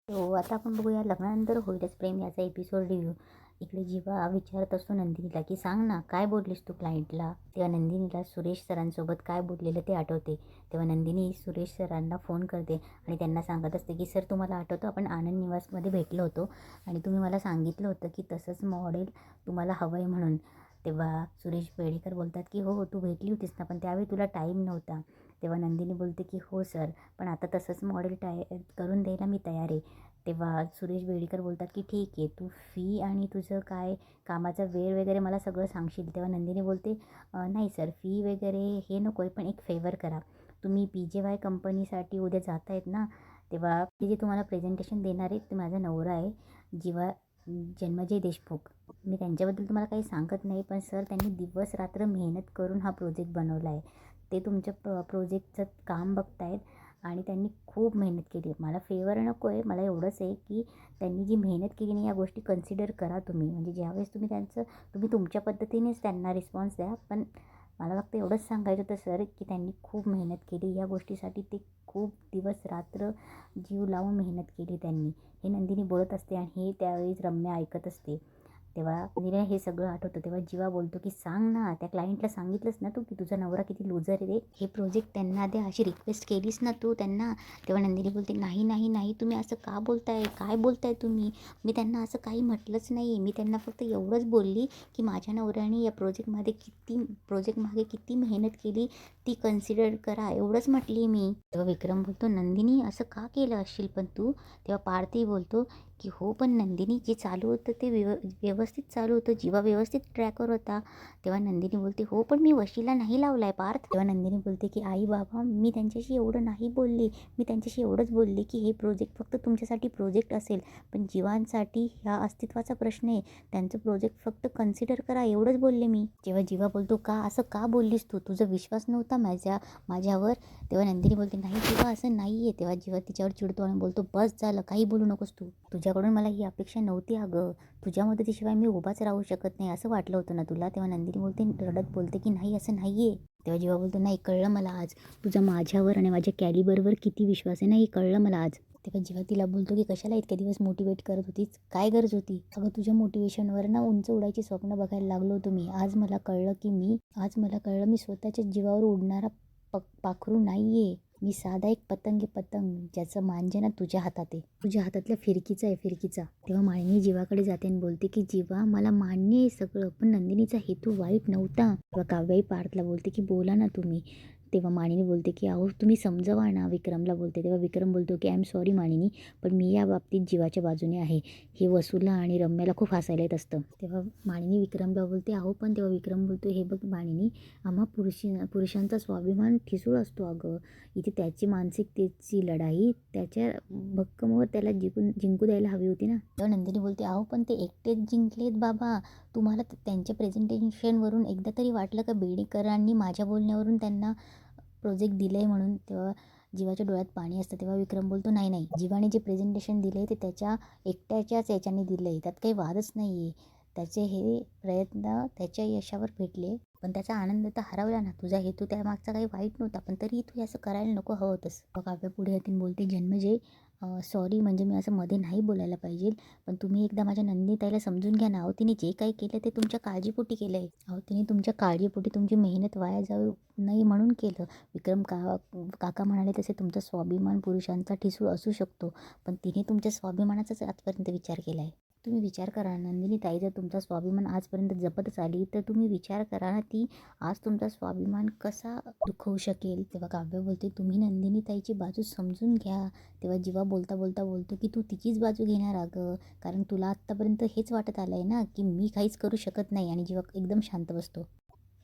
हो, आता आपण बघूया लग्नानंतर होईलच प्रेम याचा एपिसोड रिव्ह्यू. इकडे जीवा विचारत असतो नंदिनीला, की सांग ना काय बोललीस तू क्लायंटला? तेव्हा नंदिनीला सुरेश सरांसोबत काय बोललेलं ते आठवते. तेव्हा नंदिनी सुरेश सरांना फोन करते आणि त्यांना सांगत असते, की सर तुम्हाला आठवतं आपण आनंद निवासमध्ये भेटलो होतो आणि तुम्ही मला सांगितलं होतं की तसंच मॉडेल तुम्हाला हवं आहे म्हणून. तेव्हा सुरेश बेडेकर बोलतात, की हो हो तू भेटली होतीस ना, पण त्यावेळी तुला टाईम नव्हता. तेव्हा नंदिनी बोलते, की हो सर, पण आता तसंच मॉडेल करून द्यायला मी तयार आहे. तेव्हा सुरेश बेडेकर बोलतात, की ठीक आहे, तू फी आणि तुझं काय कामाचा वेळ वगैरे मला सगळं सांगशील. तेव्हा नंदिनी बोलते, नाही सर, फी वगैरे हे नको आहे, पण एक फेवर करा. तुम्ही PJY कंपनीसाठी उद्या जात आहेत ना, तेव्हा ते जे तुम्हाला प्रेझेंटेशन देणार आहेत ते माझा नवरा आहे, जीवा जन्मजय देशमुख. मी त्यांच्याबद्दल तुम्हाला काही सांगत नाही, पण सर त्यांनी दिवस रात्र मेहनत करून हा प्रोजेक्ट बनवला आहे. ते तुमच्या प्रोजेक्टचं काम बघतायत आणि त्यांनी खूप मेहनत केली आहे. मला फेवर नको आहे, मला एवढंच आहे की त्यांनी जी मेहनत केली नाही या गोष्टी कन्सिडर करा तुम्ही. म्हणजे ज्यावेळेस तुम्ही तुमच्या पद्धतीनेच त्यांना रिस्पॉन्स द्या. पण मला फक्त एवढंच सांगायचं होतं सर, की त्यांनी खूप मेहनत केली या गोष्टीसाठी. ते खूप दिवस रात्र जीव लावून मेहनत केली त्यांनी. हे नंदिनी बोलत असते आणि हे त्यावेळेस रम्या ऐकत असते. तेव्हा नंदिनीला हे सगळं आठवतं. तेव्हा जीवा बोलतो, की सांग ना, त्या क्लायंटला सांगितलंस ना तू, की तुझा नवरा किती लूजर आहे रे, हे प्रोजेक्ट त्यांना द्या अशी रिक्वेस्ट केलीस ना तू त्यांना? तेव्हा नंदिनी बोलते, नाही नाही नाही, तुम्ही असं का बोलताय, काय बोलताय तुम्ही? मी त्यांना असं काही म्हटलंच नाही. मी त्यांना फक्त एवढंच बोलली, की माझ्या नवऱ्याने या प्रोजेक्ट मागे किती मेहनत केली ती कन्सिडर करा, एवढंच म्हटली मी. तेव्हा विक्रम बोलतो, नंदिनी असं का केलं असशील पण तू? तेव्हा पार्थही बोलतो, की हो पण नंदिनी जे चालू होतं ते व्यवस्थित चालू होतं, जीवा व्यवस्थित ट्रॅकवर होता. तेव्हा नंदिनी बोलते, हो पण मी वशीला नाही लावलाय पार्थ. तेव्हा नंदिनी बोलते, की आई बाबा मी त्यांच्याशी एवढं नाही बोलली. मी त्यांच्याशी एवढंच बोलले, की हे प्रोजेक्ट फक्त तुमच्यासाठी प्रोजेक्ट असेल, पण जीवांसाठी ह्या अस्तित्वाचा प्रश्न आहे. त्यांचं प्रोजेक्ट फक्त कन्सिडर करा, एवढंच बोलले मी. जेव्हा जीवा बोलतो, का असं का बोललीस तू? तुझा विश्वास नव्हता माझ्यावर? तेव्हा नंदिनी बोलते, नाही जीवा असं नाही आहे. तेव्हा जीवा तिच्यावर चिडतो आणि बोलतो, बस झालं, काही बोलू नकोस तू. तुझ्याकडून मला ही अपेक्षा नव्हती अगं. तुझ्या मदतीशिवाय मी उभाच राहू शकत नाही असं वाटलं होतं ना तुला? तेव्हा नंदिनी रडत बोलते, की नाही असं नाही आहे. तेव्हा जीवा बोलतो, नाही कळलं मला आज तुझा माझ्यावर आणि माझ्या कॅलिबरवर किती विश्वास आहे ना, हे कळलं मला आज. तेव्हा जीवा तिला बोलतो, की कशाला इतके दिवस मोटिवेट करत होतीस? काय गरज होती? अगं तुझ्या मोटिवेशनवर ना उंच उडायची स्वप्न बघायला लागलो होतो मी. आज मला कळलं मी स्वतःच्या जीवावर उडणारा पाखरू नाहीये. मी साधा एक पतंग आहे, पतंग ज्याचं मांजे तुझ्या हातात आहे. तुझ्या हातातल्या फिरकीचा आहे, फिरकीचा. तेव्हा माळिनी जीवाकडे जाते आणि बोलते, की जीवा मला मान्य आहे सगळं, पण नंदिनीचा हेतू वाईट नव्हता. तेव्हा काव्याई पार्थला बोलते, की बोला ना तुम्ही. तेव्हा माळिनी बोलते, की अहो तुम्ही समजवा ना, विक्रमला बोलते. तेव्हा विक्रम बोलतो, की आय एम सॉरी माळिनी, पण मी या बाबतीत जीवाच्या बाजूने आहे. हे वसूला आणि रम्याला खूप हसायला येत असतं. तेव्हा माळिनी विक्रमला बोलते, अहो पण. तेव्हा विक्रम बोलतो, हे बघ माळिनी, आम्हा पुरुषांचा स्वाभिमान ठिसूळ असतो अगं. इथे त्याची मानसिकतेची लढाई त्याच्या भक्कमवर त्याला जिंकू द्यायला हवी होती ना. तेव्हा नंदिनी बोलते, अहो पण ते एकटेच जिंकलेत बाबा. तुम्हाला त्यांच्या प्रेझेंटेशनवरून एकदा तरी वाटलं का बेडेकरांनी माझ्या बोलण्यावरून त्यांना प्रोजेक्ट दिलं आहे म्हणून? तेव्हा जीवाच्या डोळ्यात पाणी असतं. तेव्हा विक्रम बोलतो, नाही नाही, जीवाने जे प्रेझेंटेशन दिलं आहे ते त्याच्या एकट्याच्याच याच्याने दिलं आहे, त्यात काही वादच नाही आहे. त्याचे हे प्रयत्न त्याच्या यशावर भेटले, पण त्याचा आनंद तर हरवला ना. तुझा हेतू त्यामागचा काही वाईट नव्हता, पण तरीही तू असं करायला नको हवं होतंस. मग काव्य पुढे येतील बोलते, जन्मजय सॉरी, म्हणजे मी असं मध्ये नाही बोलायला पाहिजे, पण तुम्ही एकदा माझ्या नंदिनीताईला समजून घ्या ना. अहो तिने जे काही केलं ते तुमच्या काळजीपोटी केलं आहे. अहो तिने तुमच्या काळजीपोटी तुमची मेहनत वाया जाऊ नाही म्हणून केलं. विक्रम काका म्हणाले तसे तुमचा स्वाभिमान पुरुषांचा ठिसूळ असू शकतो, पण तिने तुमच्या स्वाभिमानाचाच आजपर्यंत विचार केला आहे. तुम्ही विचार करा नंदिनी ताई, जर तुमचा स्वाभिमान आजपर्यंत जपतच आली तर तुम्ही विचार करा ना, ती आज तुमचा स्वाभिमान कसा दुखवू शकेल. तेव्हा काव्य बोलते, तुम्ही नंदिनी ताईची बाजू समजून घ्या. तेव्हा जीवा बोलता बोलता बोलतो, की तू तिचीच बाजू घेणार अगं, कारण तुला आत्तापर्यंत हेच वाटत आलं आहे ना, की मी काहीच करू शकत नाही. आणि जीवा एकदम शांत बसतो.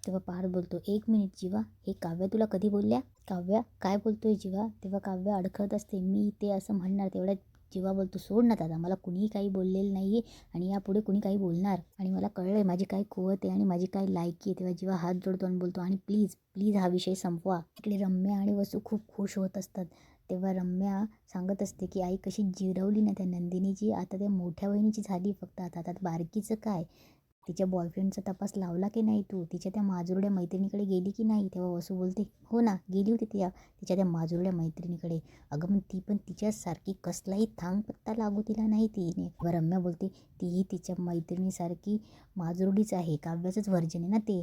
तेव्हा पार्थ बोलतो, एक मिनिट जीवा, हे काव्या तुला कधी बोलल्या? काव्या काय बोलतोय जीवा? तेव्हा काव्य अडखळत असते, मी ते असं म्हणणार. तेवढ्यात जीवा बोलतो, सोड ना दादा, मला कुणीही काही बोललेलं नाही आहे आणि यापुढे कुणी काही बोलणार आणि मला कळलं आहे माझी काय कुवत आहे आणि माझी काय लायकी आहे. तेव्हा जीवा हात जोडतो आणि बोलतो, आणि प्लीज प्लीज हा विषय संपवा. इकडे रम्या आणि वसू खूप खुश होत असतात. तेव्हा रम्या सांगत असते, की आई कशी जिरवली ना त्या नंदिनीची, आता त्या मोठ्या बहिणीची झाली फक्त, आता बारकीचं काय. तिच्या बॉयफ्रेंडचा तपास लावला की नाही तू? तिच्या त्या माजुरड्या मैत्रिणीकडे गेली की नाही? तेव्हा वसू बोलते, हो ना, गेली होती तिच्या त्या माजुरड्या मैत्रिणीकडे. अगं मग ती पण तिच्यासारखी कसलाही थांगपत्ता लागू तिला नाही तिने. रम्या बोलते, तीही तिच्या मैत्रिणीसारखी माजुरडीच आहे, काव्याचंच व्हर्जन आहे ना ते.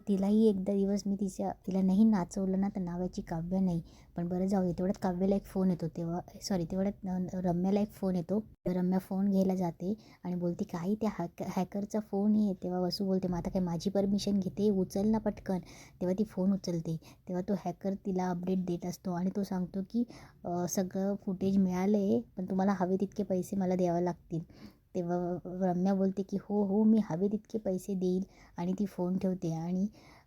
तिलाही एकदा दिवस मी तिला नाही नाचवलं ना तर नावाची काव्य नाही. पण बरं जाऊ दे. तेवढ्यात काव्याला एक फोन येतो, तेवढ्यात रम्याला एक फोन येतो. रम्या फोन घ्यायला जाते आणि बोलते, काही त्या हॅकरचा फोन आहे. तेव्हा वसू बोलते, मग आता काय माझी परमिशन घेते, उचल ना पटकन. तेव्हा ती फोन उचलते. तेव्हा तो हॅकर तिला अपडेट देत असतो आणि तो सांगतो की सगळं फुटेज मिळालं आहे, पण तुम्हाला हवे तितके पैसे मला द्यावे लागतील. तेव्हा रम्या बोलते की हो मी हवे तितके पैसे देईल आणि ती फोन ठेवते आणि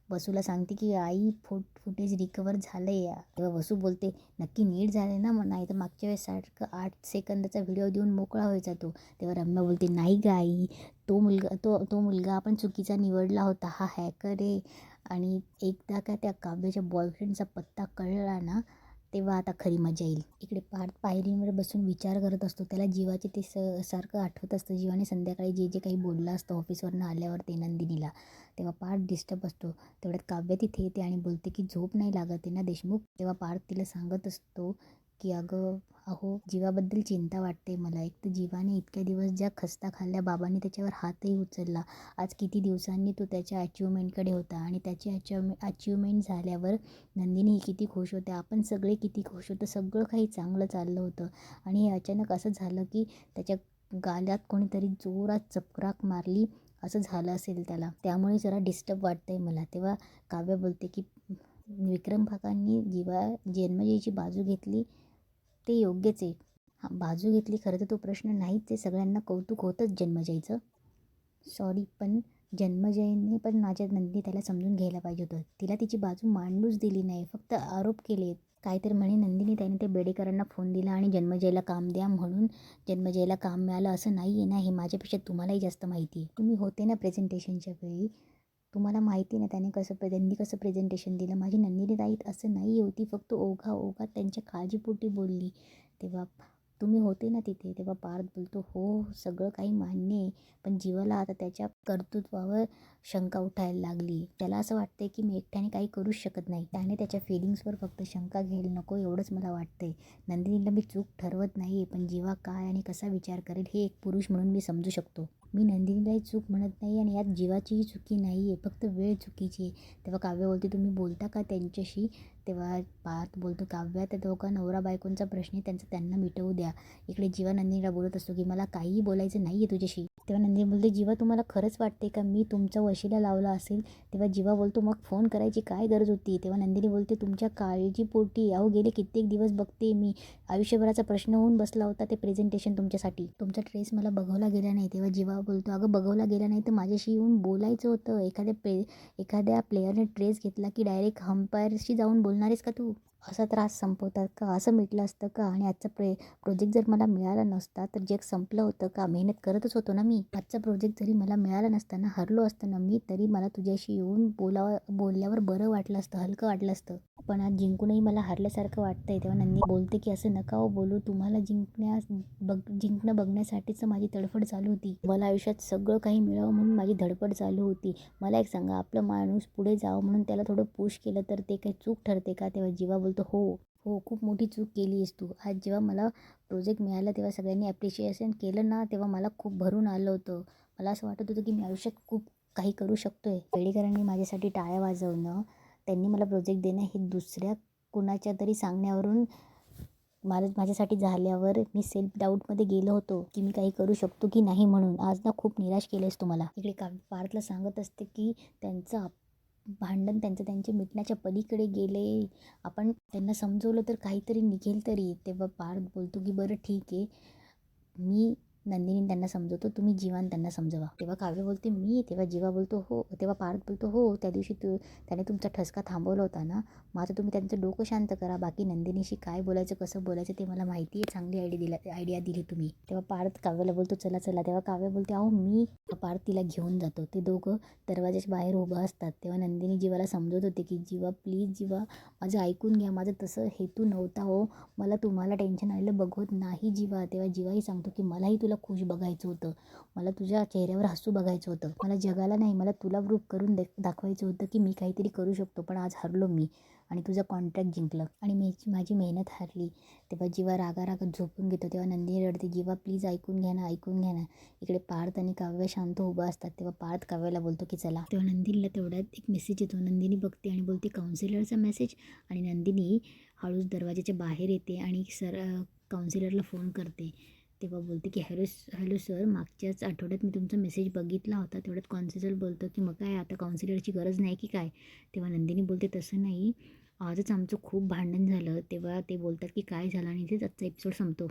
वसूला सांगते की आई फुटेज रिकवर झालं आहे. तेव्हा वसू बोलते, नक्की नीट झालं ना, मग नाही तर मागच्या वेळेस 8 सेकंदाचा व्हिडिओ देऊन मोकळा व्हायचा तो. तेव्हा रम्या बोलते, नाही ग आई, तो मुलगा आपण चुकीचा निवडला होता, हा हॅकर आहे. आणि एकदा का त्या काव्याच्या बॉयफ्रेंडचा पत्ता कळला ना, तेव्हा आता खरी मजा येईल. इकडे पार्थ पायरीवर बसून विचार करत असतो. त्याला जीवाचे ते सारखं आठवत असतं. जीवाने संध्याकाळी जे काही बोललं असतं ऑफिसवरनं आल्यावर ते नंदिनीला. तेव्हा पार्थ डिस्टर्ब असतो. तेवढ्यात काव्य तिथे येते आणि बोलते की झोप नाही लागत आहे ना देशमुख. तेव्हा पार्थ तिला सांगत असतो की अहो जीवाबद्दल चिंता वाटते मला. एक तर जीवाने इतक्या दिवस ज्या खस्ता खाल्ल्या, बाबांनी त्याच्यावर हातही उचलला. आज किती दिवसांनी तो त्याच्या अचिव्हमेंटकडे होता आणि त्याची अचिव्हमेंट झाल्यावर नंदिनी ही किती खुश होते, आपण सगळे किती खुश होतो, सगळं काही चांगलं चाललं होतं. आणि हे अचानक असं झालं की त्याच्या गाल्यात कोणीतरी जोरात चपराक मारली, असं झालं असेल त्याला. त्यामुळे जरा डिस्टर्ब वाटतंय मला. तेव्हा काव्य बोलते की विक्रम काकांनी जन्मजयची बाजू घेतली ते योग्यच आहे. बाजू घेतली खरं तर तो प्रश्न नाहीच आहे. सगळ्यांना कौतुक होतंच जन्मजयचं. सॉरी, पण जन्मजयने पण माझ्या नंदिनी त्याला समजून घ्यायला पाहिजे होतं. तिला तिची बाजू मांडूच दिली नाही, फक्त आरोप केले. काहीतरी म्हणे नंदिनी त्याने ते बेडेकरांना फोन दिला आणि जन्मजयला काम द्या म्हणून जन्मजयला काम मिळालं, असं नाही आहे ना. हे माझ्यापेक्षा तुम्हालाही जास्त माहिती आहे. तुम्ही होते ना प्रेझेंटेशनच्या वेळी, तुम्हाला माहिती ना त्यांनी कसं प्रेझेंटेशन दिलं. माझी नंदिनी ताई असं नाही होती, फक्त ओघा त्यांच्या काळजीपोटी बोलली. तेव्हा तुम्ही होते ना तिथे. तेव्हा पार्थ बोलतो, हो सगळं काही मान्य आहे, पण जीवाला आता त्याच्या कर्तृत्वावर शंका उठायला लागली. त्याला असं वाटतंय की मी एकट्याने काही करूच शकत नाही. त्याने त्याच्या फिलिंग्सवर फक्त शंका घ्यायला नको, एवढंच मला वाटतंय. नंदिनीला मी चूक ठरवत नाही, पण जीवा काय आणि कसा विचार करेल हे एक पुरुष म्हणून मी समजू शकतो. मी नंदिनीलाही चूक म्हणत नाही आणि यात जीवाचीही चुकी नाही आहे, फक्त वेळ चुकीची आहे. तेव्हा काव्य बोलते, तुम्ही बोलता का त्यांच्याशी? तेव्हा पार्थ बोलतो, काव्या त्या दोघा नवरा बायकोंचा प्रश्न आहे, त्यांना मिटवू द्या. इकडे जीवा नंदिनीला बोलत असतो की मला काहीही बोलायचं नाही आहे तुझ्याशी. तेव्हा नंदिनी बोलते, जीवा तुम्हाला खरंच वाटते का मी तुमचा वशिला लावला असेल? तेव्हा जीवा बोलतो, मग फोन करायची काय गरज होती? तेव्हा नंदिनी बोलते, तुमच्या काळजीपोटी. गेले कित्येक दिवस बघते मी, आयुष्यभराचा प्रश्न होऊन बसला होता ते प्रेझेंटेशन तुमच्यासाठी. तुमचा ट्रेस मला बघवला गेला नाही. तेव्हा जीवा बोलतो, अगं बघवला गेला नाही तर माझ्याशी येऊन बोलायचं होतं. एखाद्या प्लेयरने ट्रेस घेतला की डायरेक्ट अंपायरशी जाऊन बोलणारेस का तू? असा त्रास संपवतात का? असं मिटलं असतं का? आणि आजचा प्रोजेक्ट जर मला मिळाला नसता तर जग संपलं होतं का? मेहनत करतच होतो ना मी. आजचा प्रोजेक्ट जरी मला मिळाला नसताना, हरलो असतं ना मी, तरी मला तुझ्याशी येऊन बोलल्यावर बरं वाटलं असतं, हलकं वाटलं असतं. पण आज जिंकूनही मला हरल्यासारखं वाटतंय. तेव्हा नंदिनी बोलते की असं नका हो बोलू, तुम्हाला जिंकणं बघण्यासाठीच माझी तडफड चालू होती. मला आयुष्यात सगळं काही मिळावं म्हणून माझी धडपड चालू होती. मला एक सांगा, आपलं माणूस पुढे जावं म्हणून त्याला थोडं पुश केलं तर ते काही चूक ठरते का? तेव्हा जीवा बोलतो, हो खूप मोठी चूक केली आहेस तू. आज जेव्हा मला प्रोजेक्ट मिळाला तेव्हा सगळ्यांनी ॲप्रिशिएशन केलं ना, तेव्हा मला खूप भरून आलं होतं. मला असं वाटत होतं की मी आयुष्यात खूप काही करू शकतोय. बेडेकरांनी माझ्यासाठी टाळ्या वाजवणं, त्यांनी मला प्रोजेक्ट देणं, हे दुसऱ्या कुणाच्या तरी सांगण्यावरून माझ्यासाठी झाल्यावर मी सेल्फ डाऊटमध्ये गेलो होतो की मी काही करू शकतो की नाही म्हणून. आज ना खूप निराश केलंयस तू मला. इकडे पार्थला सांगत असते की त्यांचं भांडण त्यांचे मिटण्याच्या पलीकडे गेले. आपण त्यांना समजवलं तर काहीतरी निघेल तरी. तेव्हा पार्थ बोलतो की बरं ठीक आहे, मी नंदिनी त्यांना समजवतो, तुम्ही जीवान त्यांना समजवा. तेव्हा काव्य बोलते मी. तेव्हा जीवा बोलतो हो. तेव्हा पार्थ बोलतो, हो त्या दिवशी त्याने तुमचा ठसका थांबवला होता ना, मग आता तुम्ही त्यांचं डोकं शांत करा. बाकी नंदिनीशी काय बोलायचं, कसं बोलायचं ते मला माहिती आहे. चांगली आयडिया दिली तुम्ही. तेव्हा पार्थ काव्याला बोलतो चला. तेव्हा काव्य बोलते, मी. पार्थ तिला घेऊन जातो. ते दोघं दरवाजाच्या बाहेर उभं असतात. तेव्हा नंदिनी जीवाला समजवत होते की जीवा प्लीज, जीवा माझं ऐकून घ्या, माझं तसं हेतू नव्हता हो, मला तुम्हाला टेन्शन आलेलं बघवत नाही जीवा. तेव्हा जीवाही सांगतो की मलाही तुला खुश बघायचं होतं, मला तुझ्या चेहऱ्यावर हसू बघायचं होतं, मला जगाला नाही मला तुला प्रूव्ह करून दाखवायचं होतं की मी काहीतरी करू शकतो. पण आज हरलो मी आणि तुझा कॉन्ट्रॅक्ट जिंकलं आणि माझी मेहनत हारली. तेव्हा जीवा रागारागात झोपून घेतो तेव्हा नंदिनी रडते, जीवा प्लीज ऐकून घ्या ना, ऐकून घ्या ना. इकडे पार्थ आणि काव्य शांत उभं असतात. तेव्हा पार्थ काव्याला बोलतो की चला. तेव्हा नंदिनीला तेवढ्यात एक मेसेज येतो. नंदिनी बघते आणि बोलते काउन्सिलरचा मेसेज. आणि नंदिनी हळूच दरवाजाच्या बाहेर येते आणि काउन्सिलरला फोन करते. तेव्हा बोलते की हॅलो सर, मागच्याच आठवड्यात मी तुमचा मेसेज बघितला होता. तेवढ्यात काउन्सिलर बोलतो की मग काय आता काउन्सिलरची गरज नाही की काय. तेव्हा नंदिनी बोलते तसं नाही, आजच आमचं खूप भांडण झालं. तेव्हा ते बोलतात की काय झालं आणि इथेच आजचा एपिसोड संपतो.